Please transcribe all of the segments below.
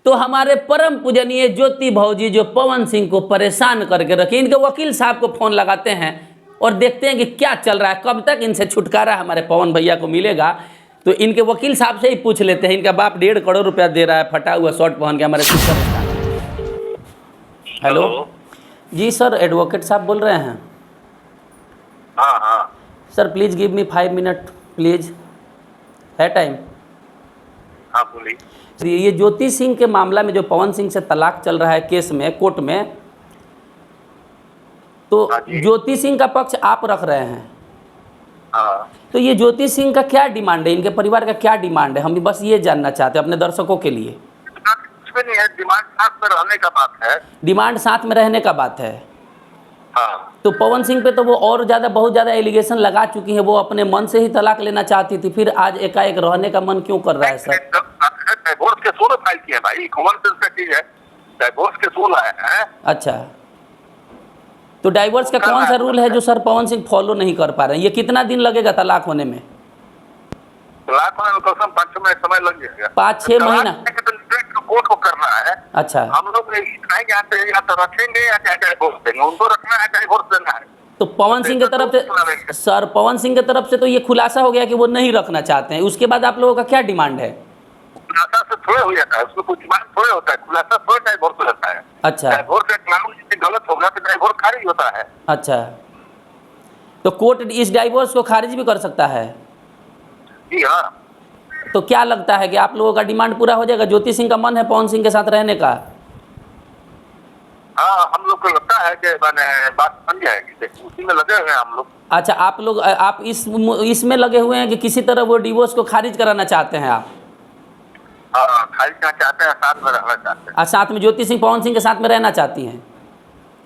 तो हमारे परम पूजनीय ज्योति भौजी जो पवन सिंह को परेशान करके रखे, इनके वकील साहब को फ़ोन लगाते हैं और देखते हैं कि क्या चल रहा है, कब तक इनसे छुटकारा हमारे पवन भैया को मिलेगा। तो इनके वकील साहब से ही पूछ लेते हैं। इनका बाप 1.5 करोड़ रुपया दे रहा है, फटा हुआ शर्ट पहन के हमारे सुपर। हेलो जी सर, एडवोकेट साहब बोल रहे हैं? हाँ हाँ sir please give me 5 minute please, है टाइम? हाँ बोलिए। ये ज्योति सिंह के मामला में जो पवन सिंह से तलाक चल रहा है केस में, कोर्ट में, तो ज्योति सिंह का पक्ष आप रख रहे हैं। हाँ तो ये ज्योति सिंह का क्या डिमांड है, इनके परिवार का क्या डिमांड है, हम बस ये जानना चाहते हैं अपने दर्शकों के लिए। कुछ भी नहीं है, डिमांड साथ में रहने का बात है। डिमांड साथ में रहने का बात है। हाँ तो पवन सिंह पे तो वो और ज़्यादा बहुत ज़्यादा एलिगेशन लगा चुकी हैं, वो अपने मन से ही तलाक लेना चाहती थी, फिर आज एकाएक रहने का मन क्यों कर रहा है सर? डाइवोर्स के सूल फाइल किए भाई, कॉमन सेंस का चीज है, डाइवोर्स के सूल है। अच्छा, तो डाइवोर्स का कौन सा रूल है जो सर पवन सिंह फॉलो नहीं कर पा रहे हैं? ये कितना दिन लगेगा तलाक होने में? तलाक होने में कम से कम 5-6 महीने समय लग जाएगा। 5-6 महीना? कोर्ट को करना है। अच्छा, हम लोग इतना ही जानते हैं, या तो रखेंगे या चाहे डाइवोर्स देंगे, उनको रखना है डाइवोर्स देना है। तो पवन सिंह की तरफ से सर, पवन सिंह की तरफ से तो ये खुलासा हो गया कि वो नहीं रखना चाहते हैं, उसके बाद आप लोगों का क्या डिमांड है? खुलासा से थोड़े हो जाता है, उसमें कुछ डिमांड थोड़े होता है, खुलासा थोड़े डाइवोर्स हो जाता है। अच्छा डाइवोर्स का कानून यदि गलत होगा तो डाइवोर्स खारिज होता है। अच्छा, तो कोर्ट इस डाइवोर्स को खारिज भी कर सकता है? जी हाँ। तो क्या लगता है कि आप लोगों का डिमांड पूरा हो जाएगा? ज्योति सिंह का मन है पवन सिंह के साथ रहने का? हाँ, हम लोग को लगता है कि मैंने बात बन जाएगी, उसी में लगे हुए हैं हम लोग। अच्छा, आप इसमें लगे हुए हैं कि किसी तरह वो डिवोर्स को खारिज कराना चाहते हैं आप? हाँ, खारिज करना चाहते हैं, साथ में रहना चाहते हैं। साथ में ज्योति सिंह पवन सिंह के साथ में रहना चाहती हैं?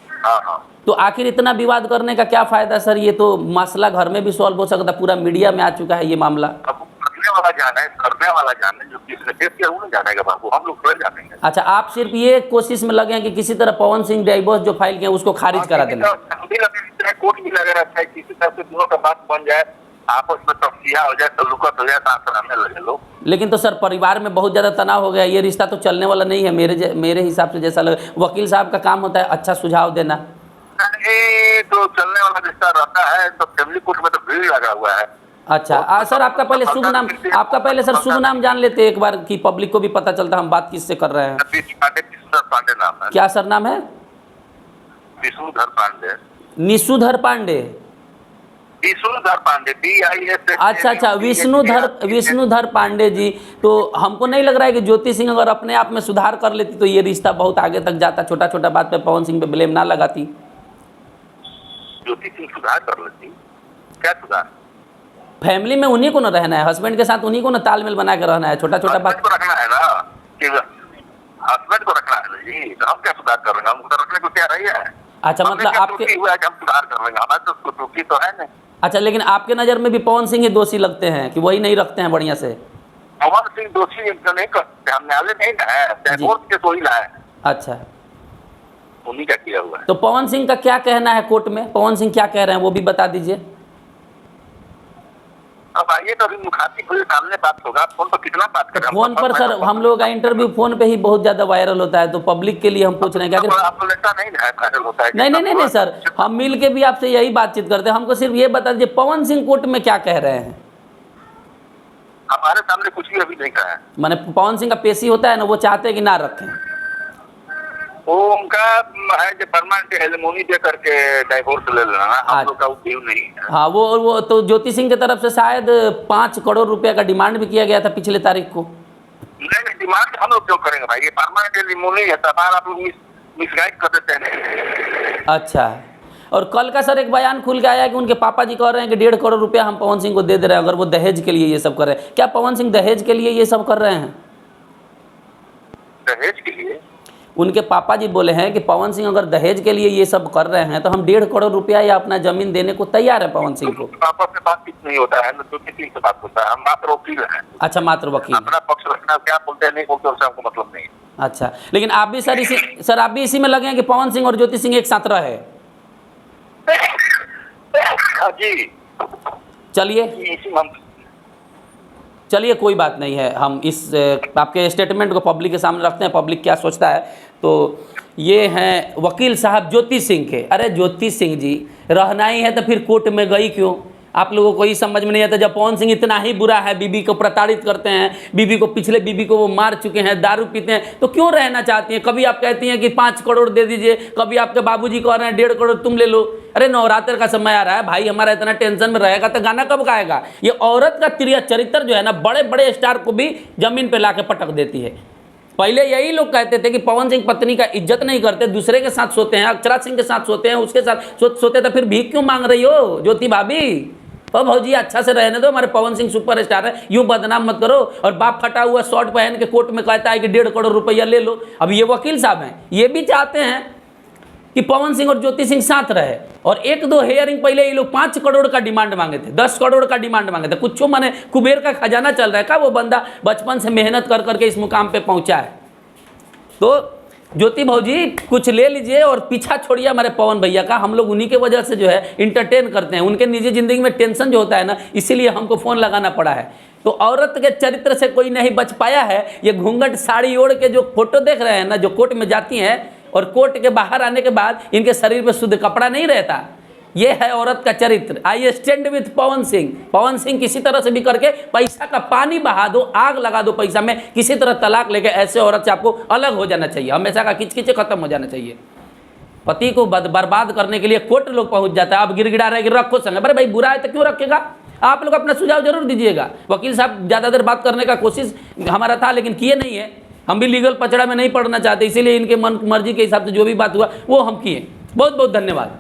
हाँ हाँ। तो आखिर इतना विवाद करने का क्या फायदा सर? ये तो मसला घर में भी सॉल्व हो सकता, पूरा मीडिया में आ चुका है ये मामला। अब करने वाला जाने, करने वाला जाने, जो किसने केस किया वो नहीं जानेगा बाबू, हम लोग थोड़े जानेंगे। अच्छा, आप सिर्फ ये कोशिश में लगे हैं कि किसी तरह पवन सिंह डाइवोर्स जो फाइल किया उसको खारिज करा देना। कोर्ट भी लगे रहता है, किसी तरह से दोनों का बात बन जाए, आपस में तफसीहा हो जाए, तल्लुकत हो जाए, साथ रहने लगे लोग। लेकिन तो सर परिवार में बहुत ज़्यादा तनाव हो गया, ये रिश्ता तो चलने वाला नहीं है मेरे हिसाब से। जैसा लगे वकील साहब का काम होता है अच्छा सुझाव देना। ये तो चलने वाला रिश्ता रहता है, तो फैमिली कोर्ट में तो भीड़ लगा हुआ है। अच्छा सर, आपका पहले शुभ नाम, आपका पहले सर शुभ नाम जान लेते एक बार कि पब्लिक को भी पता चलता हम बात किससे कर रहे हैं। विष्णुधर पांडे नाम है। क्या सर नाम है? विष्णुधर पांडे। निशुधर पांडे? विष्णुधर पांडे, DIS। अच्छा, विष्णुधर पांडे जी। तो हमको नहीं लग रहा है कि ज्योति सिंह अगर अपने आप में सुधार कर लेती तो ये रिश्ता बहुत आगे तक जाता, छोटा छोटा बात पे पवन सिंह पे ब्लेम ना लगाती। ज्योति सिंह सुधार कर लेती? क्या सुधार? फैमिली में उन्हीं को ना रहना है, हस्बैंड के साथ उन्हीं को ना तालमेल बना के रहना है, छोटा छोटा बात को रखना है ना, कि हस्बैंड को रखना है जी। तो हम क्या सुधार कर रहे हैं? हम रखने को क्या रही है? अच्छा, मतलब आपके हुआ कि हम सुधार कर लेंगे, हमारे तो उसको त्रुटि तो है नहीं। अच्छा, लेकिन आपके नज़र में भी पवन सिंह ही दोषी लगते हैं कि वही नहीं रखते हैं बढ़िया से? पवन सिंह दोषी नहीं करते, हम न्यायालय नहीं ना है, डाइवोर्स के तो ही लाए। अच्छा, उन्हीं का किया हुआ है। तो पवन सिंह का क्या कहना है कोर्ट में? पवन सिंह क्या कह रहे हैं वो भी बता दीजिए। अब आइए तो अभी मुखातिब के सामने बात होगा, फोन पर कितना बात करें? फोन पर सर हम लोग का इंटरव्यू फोन पे ही बहुत ज्यादा वायरल होता है, तो पब्लिक के लिए हम पूछ रहे हैं क्या? आपको लगता नहीं है वायरल होता है? नहीं सर, हम मिल के भी आपसे यही बातचीत करते हैं। हमको सिर्फ ये बता दीजिए पवन सिंह कोर्ट में क्या कह रहे हैं? हमारे सामने कुछ भी अभी नहीं कहा है। माने पवन सिंह का पेशी होता है ना, वो चाहते हैं कि ना रखें? वो उनका है जो परमानेंट एलिमोनी दे करके डाइवोर्स ले लेना, हम लोग का उद्योग नहीं है। हाँ, वो तो ज्योति सिंह की तरफ से शायद 5 करोड़ रुपया का डिमांड भी किया गया था पिछले तारीख को। नहीं, डिमांड हम लोग क्यों करेंगे भाई? ये परमानेंट एलिमोनी है, सवाल आप लोग मिसगाइड कर देते हैं। अच्छा, और कल का सर एक बयान खुल के आया कि उनके पापा जी कह रहे हैं कि 1.5 करोड़ रुपया हम पवन सिंह को दे रहे हैं अगर वो दहेज के लिए ये सब कर रहे हैं। क्या पवन सिंह दहेज के लिए ये सब कर रहे हैं? दहेज के लिए? उनके पापा जी बोले हैं कि पवन सिंह अगर दहेज के लिए ये सब कर रहे हैं तो हम 1.5 करोड़ रुपया या अपना जमीन देने को तैयार है पवन सिंह को। पापा से बातचीत नहीं होता है, तो किसी से बात होता है? हम मात्र वकील हैं। अच्छा, मात्र वकील। अपना पक्ष रखना, क्या बोलते हैं नहीं बोलते उससे हमको मतलब नहीं। अच्छा, लेकिन आप भी सर आप भी इसी में लगे हैं कि पवन सिंह और ज्योति सिंह एक साथ रहे? जी चलिए, चलिए कोई बात नहीं है, हम इस आपके स्टेटमेंट को पब्लिक के सामने रखते हैं, पब्लिक क्या सोचता है। तो ये हैं वकील साहब ज्योति सिंह के। अरे ज्योति सिंह जी, रहना ही है तो फिर कोर्ट में गई क्यों? आप लोगों को ही समझ में नहीं आता, जब पवन सिंह इतना ही बुरा है, बीबी को प्रताड़ित करते हैं, बीबी को पिछले बीबी को वो मार चुके हैं, दारू पीते हैं, तो क्यों रहना चाहती हैं? कभी आप कहती हैं कि 5 करोड़ दे दीजिए, कभी आपके बाबूजी कह रहे हैं 1.5 करोड़ तुम ले लो। अरे नवरात्र का समय आ रहा है भाई, हमारा इतना टेंशन में रहेगा तो गाना कब गाएगा? ये औरत का चरित्र जो है ना, बड़े बड़े स्टार को भी जमीन पर ला पटक देती है। पहले यही लोग कहते थे कि पवन सिंह पत्नी का इज्जत नहीं करते, दूसरे के साथ सोते हैं, अक्षरा सिंह के साथ सोते हैं, उसके साथ सोते, तो फिर भीख क्यों मांग रही हो ज्योति भाभी? और भौजी अच्छा से रहने दो, हमारे पवन सिंह सुपरस्टार है, यूं बदनाम मत करो। और बाप फटा हुआ शॉर्ट पहन के कोर्ट में कहता है कि 1.5 करोड़ रुपया ले लो। अब ये वकील साहब हैं, ये भी चाहते हैं कि पवन सिंह और ज्योति सिंह साथ रहे। और 1-2 हेयरिंग पहले ये लोग 5 करोड़ का डिमांड मांगे थे, 10 करोड़ का डिमांड मांगे थे। कुछ माने कुबेर का खजाना चल रहा है का? वो बंदा बचपन से मेहनत कर करके इस मुकाम पे पहुंचा है। तो ज्योति भौजी कुछ ले लीजिए और पीछा छोड़िए हमारे पवन भैया का। हम लोग उन्हीं के वजह से जो है इंटरटेन करते हैं, उनके निजी जिंदगी में टेंशन जो होता है ना, इसीलिए हमको फ़ोन लगाना पड़ा है। तो औरत के चरित्र से कोई नहीं बच पाया है। ये घूंघट साड़ी ओढ़ के जो फोटो देख रहे हैं ना, जो कोर्ट में जाती हैं और कोर्ट के बाहर आने के बाद इनके शरीर पर शुद्ध कपड़ा नहीं रहता, ये है औरत का चरित्र। I stand with Pawan Singh. Pawan Singh किसी तरह से भी करके पैसा का पानी बहा दो, आग लगा दो पैसा में, किसी तरह तलाक लेके ऐसे औरत से आपको अलग हो जाना चाहिए। हमेशा का किचकिचे खत्म हो जाना चाहिए। पति को बर्बाद करने के लिए कोर्ट लोग पहुंच जाता है। आप गिड़गिड़ा रहे कि रखो संग, अरे भाई बुरा है तो क्यों रखेगा? आप लोग अपना सुझाव जरूर दीजिएगा। वकील साहब ज़्यादा देर बात करने का कोशिश हमारा था, लेकिन किए नहीं है। हम भी लीगल पचड़ा में नहीं पड़ना चाहते, इसीलिए इनके मन मर्जी के हिसाब से जो भी बात हुआ वो हम किए। बहुत बहुत धन्यवाद।